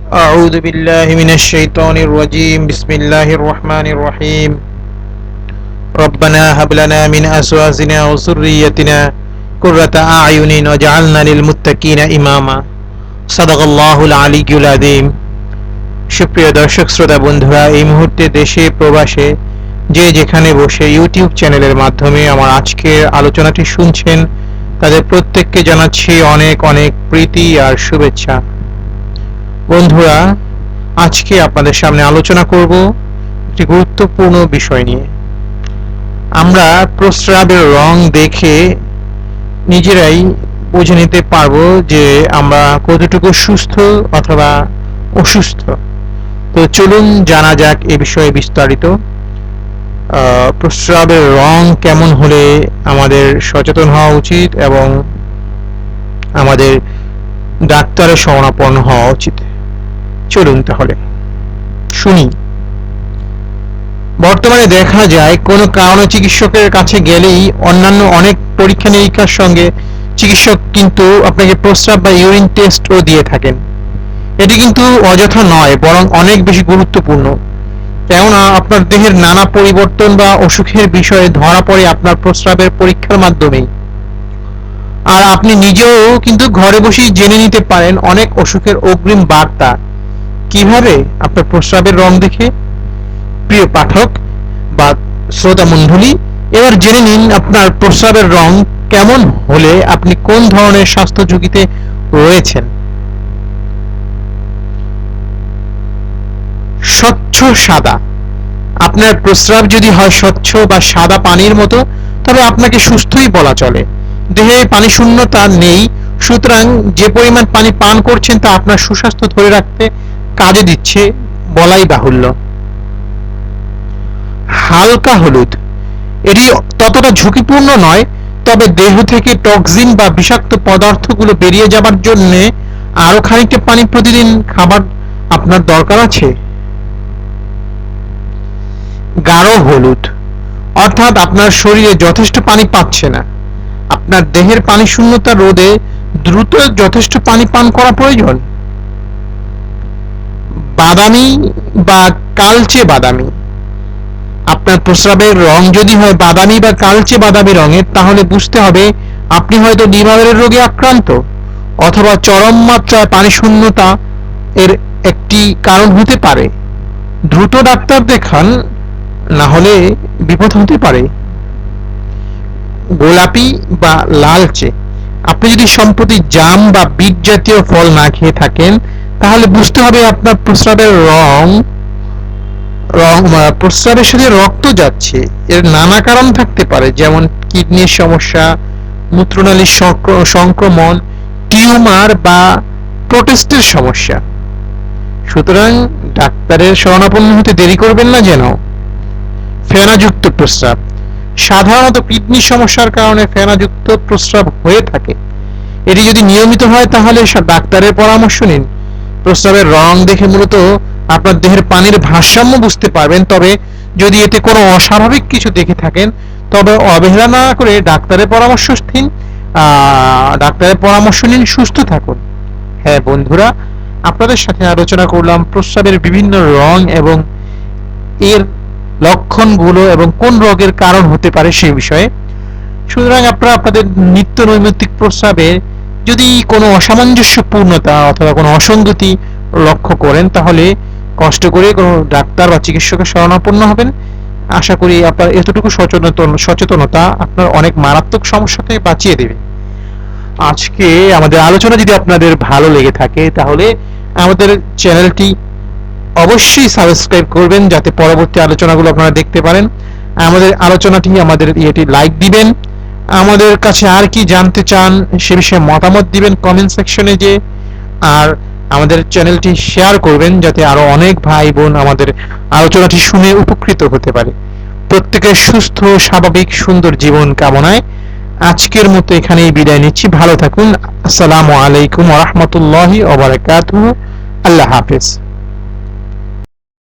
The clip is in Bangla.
أعوذ بالله من الشيطان الرجيم بسم الله الرحمن الرحيم ربنا هب لنا من أزواجنا وذريتنا قرة أعين واجعلنا للمتقين إماما صدق الله العلي العظيم। সুপ্রিয় দর্শক শ্রোতা বন্ধুরা, এই মুহূর্তে দেশে প্রবাসে যে যেখানে বসে ইউটিউব চ্যানেলের মাধ্যমে আমার আজকের আলোচনাটি শুনছেন, তাদের প্রত্যেককে জানাচ্ছি অনেক অনেক প্রীতি আর শুভেচ্ছা। বন্ধুরা, আজকে আপনাদের সামনে আলোচনা করব একটি গুরুত্বপূর্ণ বিষয় নিয়ে। আমরা প্রস্রাবের রং দেখে নিজেরাই বুঝে নিতে পারবো যে আমরা কতটুকু সুস্থ অথবা অসুস্থ। তো চলুন জানা যাক এ বিষয়ে বিস্তারিত। প্রস্রাবের রং কেমন হলে আমাদের সচেতন হওয়া উচিত এবং আমাদের ডাক্তারের শরণাপন্ন হওয়া উচিত। চলুন তাহলে শুনি। বর্তমানে দেখা যায় কোনো কারণে চিকিৎসকের কাছে গেলেই অন্যান্য অনেক পরীক্ষা নিরীক্ষার সঙ্গে চিকিৎসক কিন্তু আপনাকে প্রস্রাব বা ইউরিন টেস্টও দিয়ে থাকেন। এটি কিন্তু অযথা নয়, বরং অনেক বেশি গুরুত্বপূর্ণ। কেননা আপনার দেহের নানা পরিবর্তন বা অসুখের বিষয়ে ধরা পড়ে আপনার প্রস্রাবের পরীক্ষার মাধ্যমেই। আর আপনি নিজেও কিন্তু ঘরে বসেই জেনে নিতে পারেন অনেক অসুখের অগ্রিম বার্তা। কিভাবে? আপনার প্রস্রাবের রং দেখে। প্রিয় পাঠক বা শ্রোতা মণ্ডলী, এবার জেনে নিন আপনার প্রস্রাবের রং কেমন হলে আপনি কোন ধরনের স্বাস্থ্য ঝুঁকিতে রয়েছেন। স্বচ্ছ সাদা। আপনার প্রস্রাব যদি হয় স্বচ্ছ বা সাদা পানির মতো, তবে আপনাকে সুস্থই বলা চলে। দেহে পানি শূন্যতা নেই, সুতরাং যে পরিমাণ পানি পান করছেন তা আপনার সুস্বাস্থ্য ধরে রাখতে কাজে দিচ্ছে বলাই বাহুল্য। হালকা হলুদ। এটি ততটা ঝুঁকিপূর্ণ নয়, তবে দেহ থেকে টক্সিন বা বিষাক্ত পদার্থগুলো বেরিয়ে যাবার জন্য আরো খানিকটা পানি প্রতিদিন খাবার আপনার দরকার আছে। গাঢ় হলুদ, অর্থাৎ আপনার শরীরে যথেষ্ট পানি পাচ্ছে না। আপনার দেহের পানি শূন্যতা রোধে দ্রুত যথেষ্ট পানি পান করা প্রয়োজন। বাদামি বা কালচে বাদামি। আপনার প্রস্রাবের রং যদি হয় বাদামি বা কালচে বাদামি রঙের, তাহলে বুঝতে হবে আপনি হয়তো লিভারের রোগে আক্রান্ত অথবা চরম মাত্রায় পানি শূন্যতা এর একটি কারণ হতে পারে। দ্রুত ডাক্তার দেখান, না হলে বিপদ হতে পারে। গোলাপি বা লালচে। আপনি যদি সম্প্রতি জাম বা বিট জাতীয় ফল না খেয়ে থাকেন, তাহলে বুঝতে হবে আপনার প্রস্রাবের প্রস্রাবের সাথে রক্ত যাচ্ছে। এর নানা কারণ থাকতে পারে, যেমন কিডনির সমস্যা, মূত্রনালীর সংক্রমণ, টিউমার বা প্রোস্টেটের সমস্যা। সুতরাং ডাক্তারের শরণাপন্ন হতে দেরি করবেন না যেন। ফেনাযুক্ত প্রস্রাব। সাধারণত কিডনির সমস্যার কারণে ফেনাযুক্ত প্রস্রাব হয়ে থাকে। এটি যদি নিয়মিত হয় তাহলে ডাক্তারের পরামর্শ নিন। প্রস্রাবের রং দেখে মূলত আপনার দেহের পানির ভারসাম্য বুঝতে পারবেন। তবে যদি এতে কোনো অস্বাভাবিক কিছু দেখে থাকেন, তবে অবহেলা না করে ডাক্তারের পরামর্শ নিন। সুস্থ থাকুন। হ্যাঁ বন্ধুরা, আপনাদের সাথে আলোচনা করলাম প্রস্রাবের বিভিন্ন রং এবং এর লক্ষণগুলো এবং কোন রোগের কারণ হতে পারে সেই বিষয়ে। সুতরাং আপনারা আপনাদের নিত্য নৈমিত্তিক প্রস্রাবে যদি কোনো অসামঞ্জস্যপূর্ণতা অথবা কোনো অসঙ্গতি লক্ষ্য করেন, তাহলে কষ্ট করে কোনো ডাক্তার বা চিকিৎসকের শরণাপন্ন হবেন। আশা করি আপনার এতটুকু সচেতনতা আপনার অনেক মারাত্মক সমস্যা থেকে বাঁচিয়ে দেবে। আজকে আমাদের আলোচনা যদি আপনাদের ভালো লেগে থাকে, তাহলে আমাদের চ্যানেলটি অবশ্যই সাবস্ক্রাইব করবেন, যাতে পরবর্তী আলোচনাগুলো আপনারা দেখতে পারেন। আমাদের আলোচনাটি এটি লাইক দিবেন। আমাদের কাছে আর কি জানতে চান সে বিষয়ে মতামত দিবেন কমেন্ট সেকশনে যে। আর আমাদের চ্যানেলটি শেয়ার করবেন, যাতে আরো অনেক ভাই বোন আমাদের আলোচনাটি শুনে উপকৃত হতে পারে। প্রত্যেকের সুস্থ, স্বাভাবিক, সুন্দর জীবন কামনায় আজকের মতো এখানেই বিদায় নিচ্ছি। ভালো থাকুন। আসসালামু আলাইকুম ওয়া রাহমাতুল্লাহি ওয়া বারাকাতুহু। আল্লাহ হাফেজ।